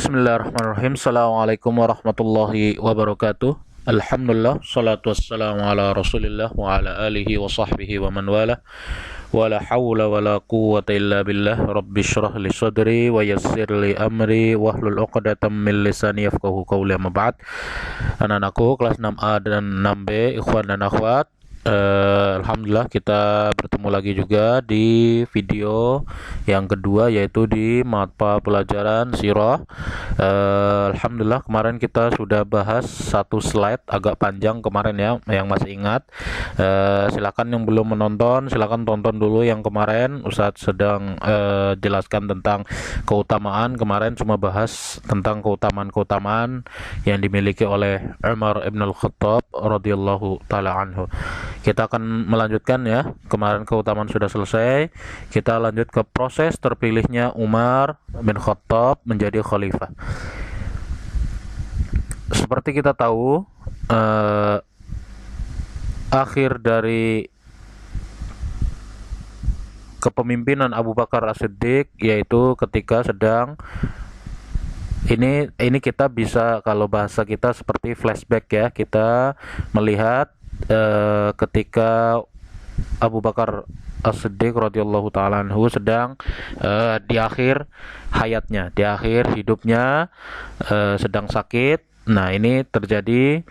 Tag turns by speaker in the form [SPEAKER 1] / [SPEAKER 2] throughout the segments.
[SPEAKER 1] Bismillahirrahmanirrahim. Assalamualaikum warahmatullahi wabarakatuh. Alhamdulillah, salatu wassalamu ala rasulillah wa ala alihi wa sahbihi wa man wala. Wa la hawla wa la quwwata illa billah. Rabbi syrah li sadri wa yassir li amri wahlul 'uqdatam min lisani yafqahu qawli. Amma ba'd. Anak-anakku kelas 6A dan 6B, ikhwan dan akhwat, Alhamdulillah kita bertemu lagi juga di video yang kedua, yaitu di mata pelajaran sirah. Alhamdulillah kemarin kita sudah bahas satu slide agak panjang kemarin ya, yang masih ingat. Silakan yang belum menonton, silakan tonton dulu yang kemarin. Ustadz sedang jelaskan tentang keutamaan. Kemarin cuma bahas tentang keutamaan-keutamaan yang dimiliki oleh Umar ibn al-Khattab radhiyallahu taala anhu. Kita akan melanjutkan ya. Kemarin keutamaan sudah selesai. Kita lanjut ke proses terpilihnya Umar bin Khattab menjadi khalifah. Seperti kita tahu, akhir dari kepemimpinan Abu Bakar As-Siddiq yaitu ketika sedang ini kita bisa, kalau bahasa kita seperti flashback ya, kita melihat ketika Abu Bakar As-Siddiq radhiyallahu taala anhu sedang di akhir hayatnya, di akhir hidupnya, sedang sakit. Nah, ini terjadi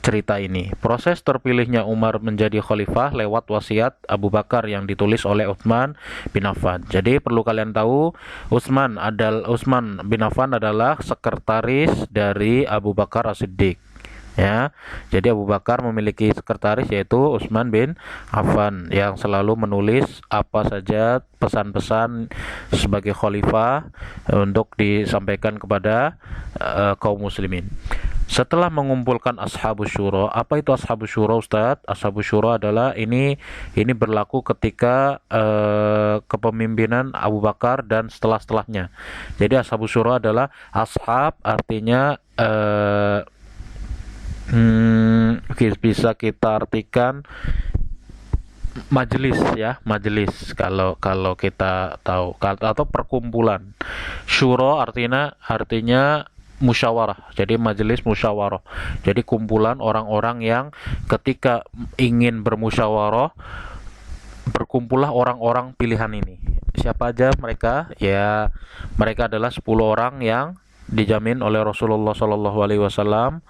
[SPEAKER 1] cerita ini. Proses terpilihnya Umar menjadi khalifah lewat wasiat Abu Bakar yang ditulis oleh Utsman bin Affan. Jadi perlu kalian tahu, Utsman bin Affan adalah sekretaris dari Abu Bakar As-Siddiq. Ya, jadi Abu Bakar memiliki sekretaris yaitu Utsman bin Affan yang selalu menulis apa saja pesan-pesan sebagai khalifah untuk disampaikan kepada kaum muslimin. Setelah mengumpulkan Ashabus Syura, apa itu Ashabus Syura, Ustaz? Ashabus Syura adalah ini berlaku ketika kepemimpinan Abu Bakar dan setelahnya. Jadi Ashabus Syura adalah ashab, artinya bisa kita artikan majelis ya, majelis kalau kita tahu, atau perkumpulan. Syuro artinya musyawarah, jadi majelis musyawarah, jadi kumpulan orang-orang yang ketika ingin bermusyawarah, berkumpullah orang-orang pilihan ini. Siapa aja mereka? Ya, mereka adalah 10 orang yang dijamin oleh Rasulullah Shallallahu Alaihi Wasallam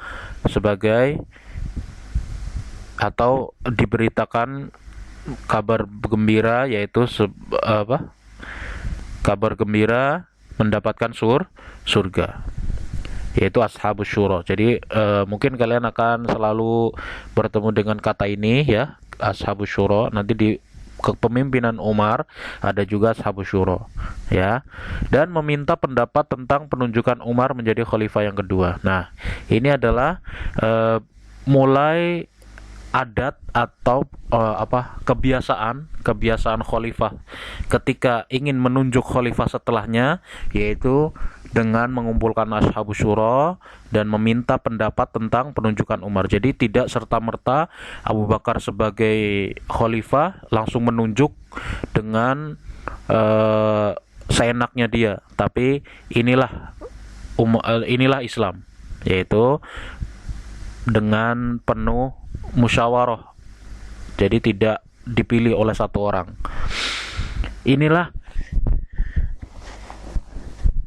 [SPEAKER 1] sebagai, atau diberitakan kabar gembira, yaitu kabar gembira mendapatkan surga, yaitu Ashabus Syura. Jadi mungkin kalian akan selalu bertemu dengan kata ini ya, Ashabus Syura. Nanti di kepemimpinan Umar ada juga Ashabus Syura ya, dan meminta pendapat tentang penunjukan Umar menjadi khalifah yang kedua. Nah, ini adalah mulai adat atau kebiasaan khalifah ketika ingin menunjuk khalifah setelahnya, yaitu dengan mengumpulkan Ashabus Syura dan meminta pendapat tentang penunjukan Umar. Jadi tidak serta-merta Abu Bakar sebagai khalifah langsung menunjuk dengan seenaknya dia, tapi inilah Islam, yaitu dengan penuh musyawarah. Jadi tidak dipilih oleh satu orang. Inilah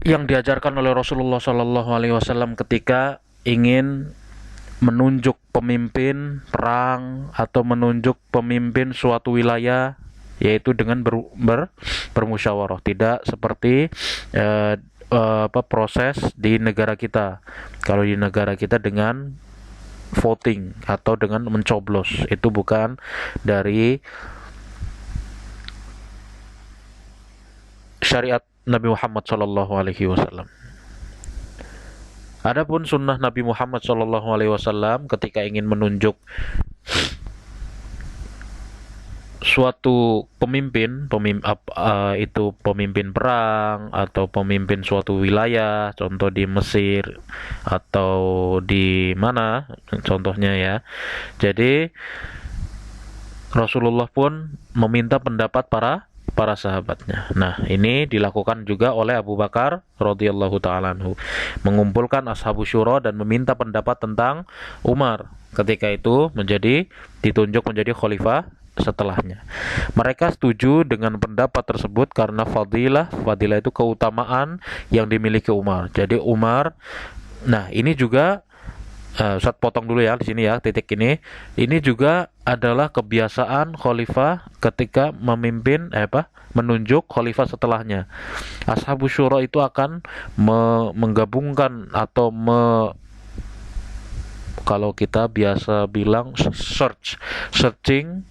[SPEAKER 1] yang diajarkan oleh Rasulullah Shallallahu Alaihi Wasallam ketika ingin menunjuk pemimpin perang atau menunjuk pemimpin suatu wilayah, yaitu dengan bermusyawarah. Tidak seperti proses di negara kita. Kalau di negara kita dengan voting atau dengan mencoblos, itu bukan dari syariat Nabi Muhammad Shallallahu Alaihi Wasallam. Adapun sunnah Nabi Muhammad Shallallahu Alaihi Wasallam ketika ingin menunjuk suatu pemimpin, itu pemimpin perang atau pemimpin suatu wilayah, contoh di Mesir atau di mana contohnya ya. Jadi Rasulullah pun meminta pendapat para para sahabatnya. Nah, ini dilakukan juga oleh Abu Bakar radhiyallahu taala anhu, mengumpulkan ashabus syura dan meminta pendapat tentang Umar. Ketika itu ditunjuk menjadi khalifah setelahnya. Mereka setuju dengan pendapat tersebut karena fadilah itu keutamaan yang dimiliki Umar. Jadi Umar, nah ini juga Ustaz potong dulu ya di sini ya, titik ini. Ini juga adalah kebiasaan khalifah ketika menunjuk khalifah setelahnya. Ashabus syura itu akan menggabungkan atau kalau kita biasa bilang searching,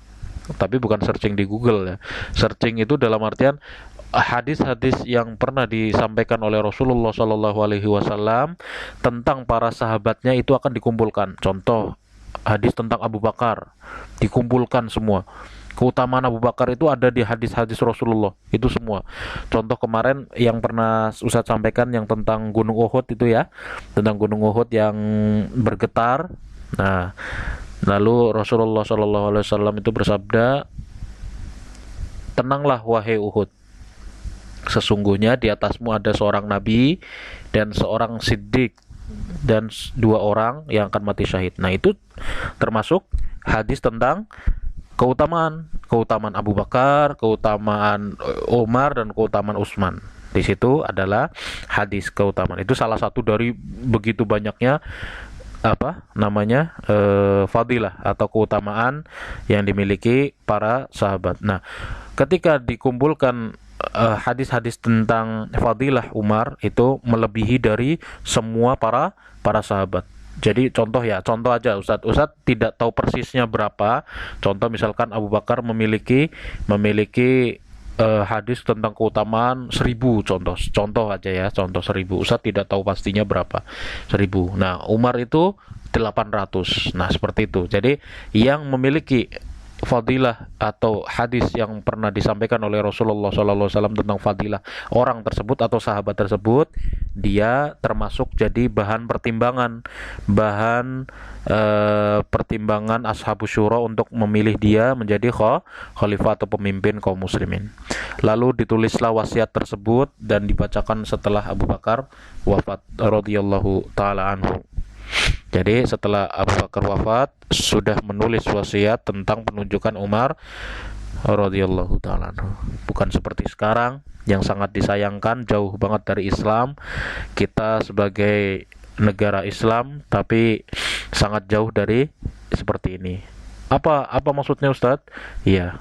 [SPEAKER 1] tapi bukan searching di Google ya. Searching itu dalam artian hadis-hadis yang pernah disampaikan oleh Rasulullah Shallallahu Alaihi Wasallam tentang para sahabatnya itu akan dikumpulkan. Contoh hadis tentang Abu Bakar dikumpulkan semua. Keutamaan Abu Bakar itu ada di hadis-hadis Rasulullah itu semua. Contoh kemarin yang pernah Ustadz sampaikan yang tentang Gunung Uhud itu ya, tentang Gunung Uhud yang bergetar. Nah, lalu Rasulullah Shallallahu Alaihi Wasallam itu bersabda, tenanglah wahai Uhud, sesungguhnya di atasmu ada seorang nabi dan seorang siddiq dan dua orang yang akan mati syahid. Nah, itu termasuk hadis tentang keutamaan Abu Bakar, keutamaan Umar dan keutamaan Utsman. Di situ adalah hadis keutamaan. Itu salah satu dari begitu banyaknya fadilah atau keutamaan yang dimiliki para sahabat. Nah, ketika dikumpulkan hadis-hadis tentang fadilah Umar itu melebihi dari semua para sahabat. Jadi contoh aja Ustadz tidak tahu persisnya berapa. Contoh misalkan Abu Bakar memiliki hadis tentang keutamaan 1000, contoh aja ya, contoh 1000. Ustadz tidak tahu pastinya berapa, 1000. Nah, Umar itu 800. Nah, seperti itu. Jadi yang memiliki fadilah atau hadis yang pernah disampaikan oleh Rasulullah SAW tentang fadilah orang tersebut atau sahabat tersebut, dia termasuk jadi bahan pertimbangan ashabus syura untuk memilih dia menjadi khalifah atau pemimpin kaum muslimin. Lalu ditulislah wasiat tersebut dan dibacakan setelah Abu Bakar wafat radhiyallahu taala anhu. Jadi setelah Abu Bakar wafat sudah menulis wasiat tentang penunjukan Umar radhiyallahu taala anhu. Bukan seperti sekarang yang sangat disayangkan, jauh banget dari Islam. Kita sebagai negara Islam tapi sangat jauh dari seperti ini. Apa maksudnya Ustadz? Iya,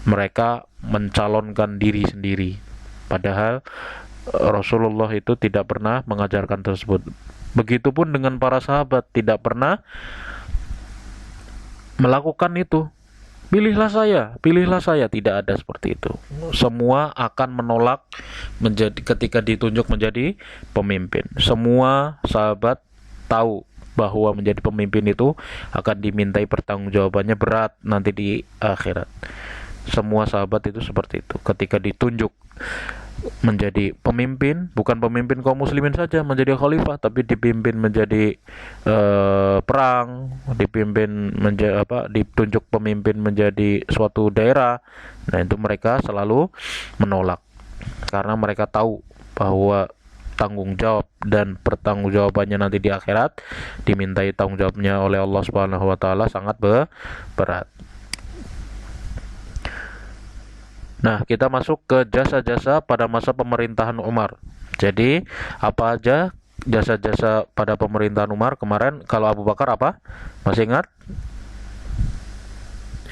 [SPEAKER 1] mereka mencalonkan diri sendiri. Padahal Rasulullah itu tidak pernah mengajarkan tersebut. Begitupun dengan para sahabat, tidak pernah melakukan itu. Pilihlah saya, tidak ada seperti itu. Semua akan menolak ketika ditunjuk menjadi pemimpin. Semua sahabat tahu bahwa menjadi pemimpin itu akan dimintai pertanggungjawabannya berat nanti di akhirat. Semua sahabat itu seperti itu. Ketika ditunjuk menjadi pemimpin, bukan pemimpin kaum muslimin saja menjadi khalifah, tapi dipimpin menjadi perang, ditunjuk pemimpin menjadi suatu daerah. Nah, itu mereka selalu menolak karena mereka tahu bahwa tanggung jawab dan pertanggungjawabannya nanti di akhirat, dimintai tanggung jawabnya oleh Allah Subhanahu wa taala sangat berat. Nah, kita masuk ke jasa-jasa pada masa pemerintahan Umar. Jadi, apa aja jasa-jasa pada pemerintahan Umar kemarin? Kalau Abu Bakar apa? Masih ingat?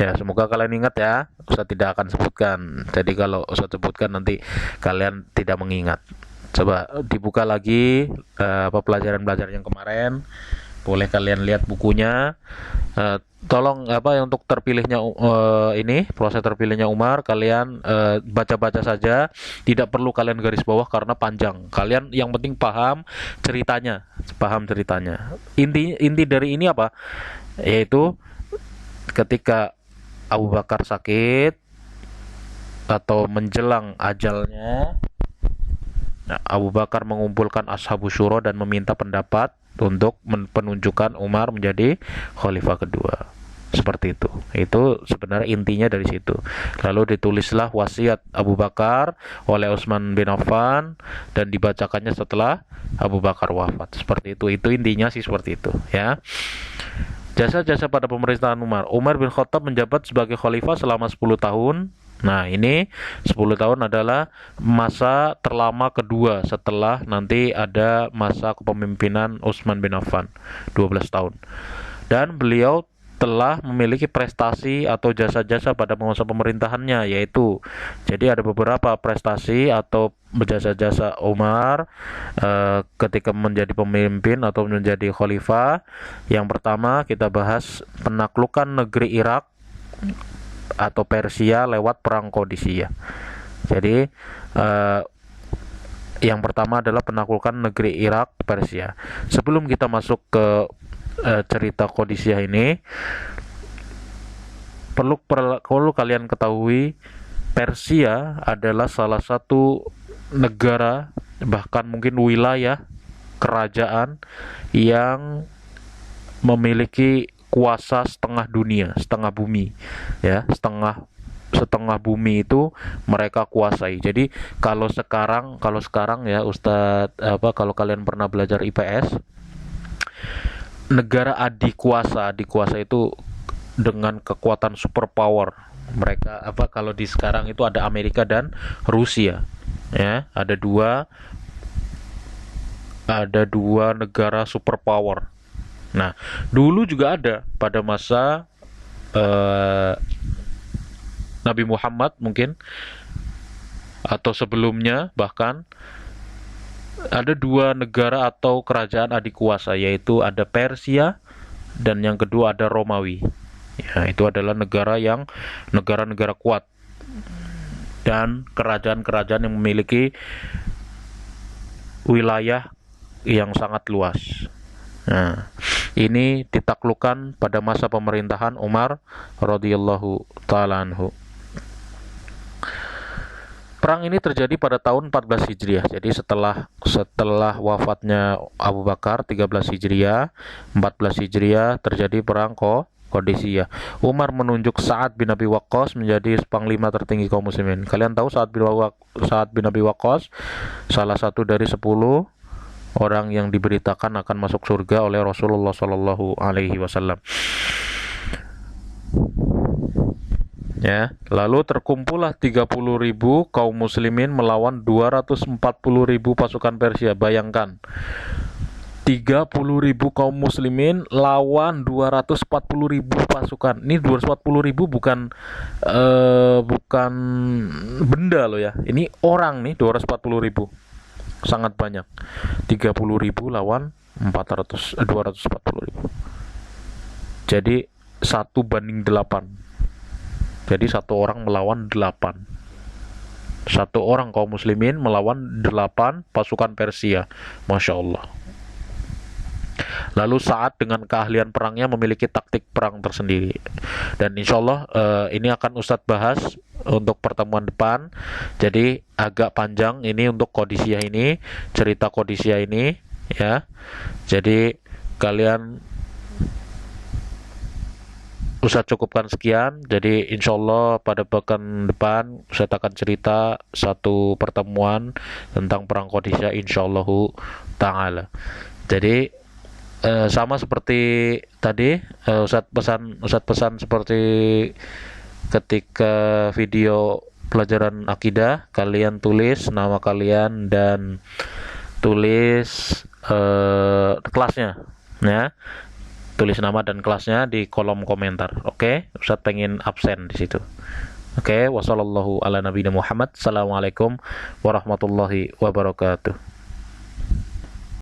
[SPEAKER 1] Ya, semoga kalian ingat ya. Ustaz tidak akan sebutkan. Jadi kalau Ustaz sebutkan nanti kalian tidak mengingat. Coba dibuka lagi pelajaran-pelajaran yang kemarin. Boleh kalian lihat bukunya. Tolong untuk terpilihnya proses terpilihnya Umar, kalian baca-baca saja, tidak perlu kalian garis bawah karena panjang. Kalian yang penting paham ceritanya. Inti dari ini apa? Yaitu ketika Abu Bakar sakit atau menjelang ajalnya, nah, Abu Bakar mengumpulkan ashabus syura dan meminta pendapat untuk penunjukan Umar menjadi khalifah kedua. seperti itu. Itu sebenarnya intinya dari situ. Lalu ditulislah wasiat Abu Bakar oleh Utsman bin Affan dan dibacakannya setelah Abu Bakar wafat. Seperti itu intinya sih seperti itu ya. Jasa-jasa pada pemerintahan Umar. Umar bin Khattab menjabat sebagai khalifah selama 10 tahun. Nah, ini 10 tahun adalah masa terlama kedua setelah nanti ada masa kepemimpinan Utsman bin Affan, 12 tahun. Dan beliau telah memiliki prestasi atau jasa-jasa pada masa pemerintahannya, yaitu jadi ada beberapa prestasi atau jasa-jasa Umar ketika menjadi pemimpin atau menjadi khalifah. Yang pertama kita bahas penaklukan negeri Irak atau Persia lewat perang Qadisiyah. Jadi yang pertama adalah penaklukan negeri Irak Persia. Sebelum kita masuk ke cerita Qadisiyah ini, perlu kalian ketahui Persia adalah salah satu negara, bahkan mungkin wilayah kerajaan yang memiliki kuasa setengah dunia, setengah bumi ya, setengah bumi itu mereka kuasai. Jadi kalau sekarang ya Ustadz, kalau kalian pernah belajar IPS, negara adik kuasa itu dengan kekuatan superpower. Mereka kalau di sekarang itu ada Amerika dan Rusia. Ya, ada dua negara superpower. Nah, dulu juga ada pada masa Nabi Muhammad mungkin atau sebelumnya, bahkan ada dua negara atau kerajaan adik kuasa, yaitu ada Persia dan yang kedua ada Romawi. Ya, itu adalah negara-negara kuat dan kerajaan-kerajaan yang memiliki wilayah yang sangat luas. Nah, ini ditaklukkan pada masa pemerintahan Umar radhiyallahu taala anhu. Perang ini terjadi pada tahun 14 Hijriah. Jadi setelah wafatnya Abu Bakar 13 Hijriah, 14 Hijriah terjadi perang Qadisiyah. Umar menunjuk Sa'ad bin Abi Waqqas menjadi panglima tertinggi kaum muslimin. Kalian tahu Sa'ad bin Abi Waqqas salah satu dari 10 orang yang diberitakan akan masuk surga oleh Rasulullah Shallallahu alaihi wasallam. Ya, lalu terkumpullah 30.000 kaum muslimin melawan 240.000 pasukan Persia. Bayangkan, 30.000 kaum muslimin lawan 240.000 pasukan. Ini 240.000 bukan benda loh ya. Ini orang nih, 240.000. Sangat banyak. 30.000 lawan 240.000. Jadi 1:8. Jadi satu orang melawan 8. Satu orang kaum muslimin melawan 8 pasukan Persia. Masya Allah. Lalu Sa'ad dengan keahlian perangnya memiliki taktik perang tersendiri. Dan insya Allah ini akan Ustadz bahas untuk pertemuan depan. Jadi agak panjang ini untuk Qadisiyah ini, cerita Qadisiyah ini ya. Jadi kalian Ustadz cukupkan sekian. Jadi insya Allah pada pekan depan saya akan cerita satu pertemuan tentang perang Qadisiyah insyaallah ta'ala. Jadi sama seperti tadi Ustadz pesan seperti ketika video pelajaran akidah, kalian tulis nama kalian dan tulis kelasnya ya. Tulis nama dan kelasnya di kolom komentar. Oke, Ustadz pengen absen di situ. Oke, wassallallahu ala nabiyina Muhammad. Assalamualaikum warahmatullahi wabarakatuh.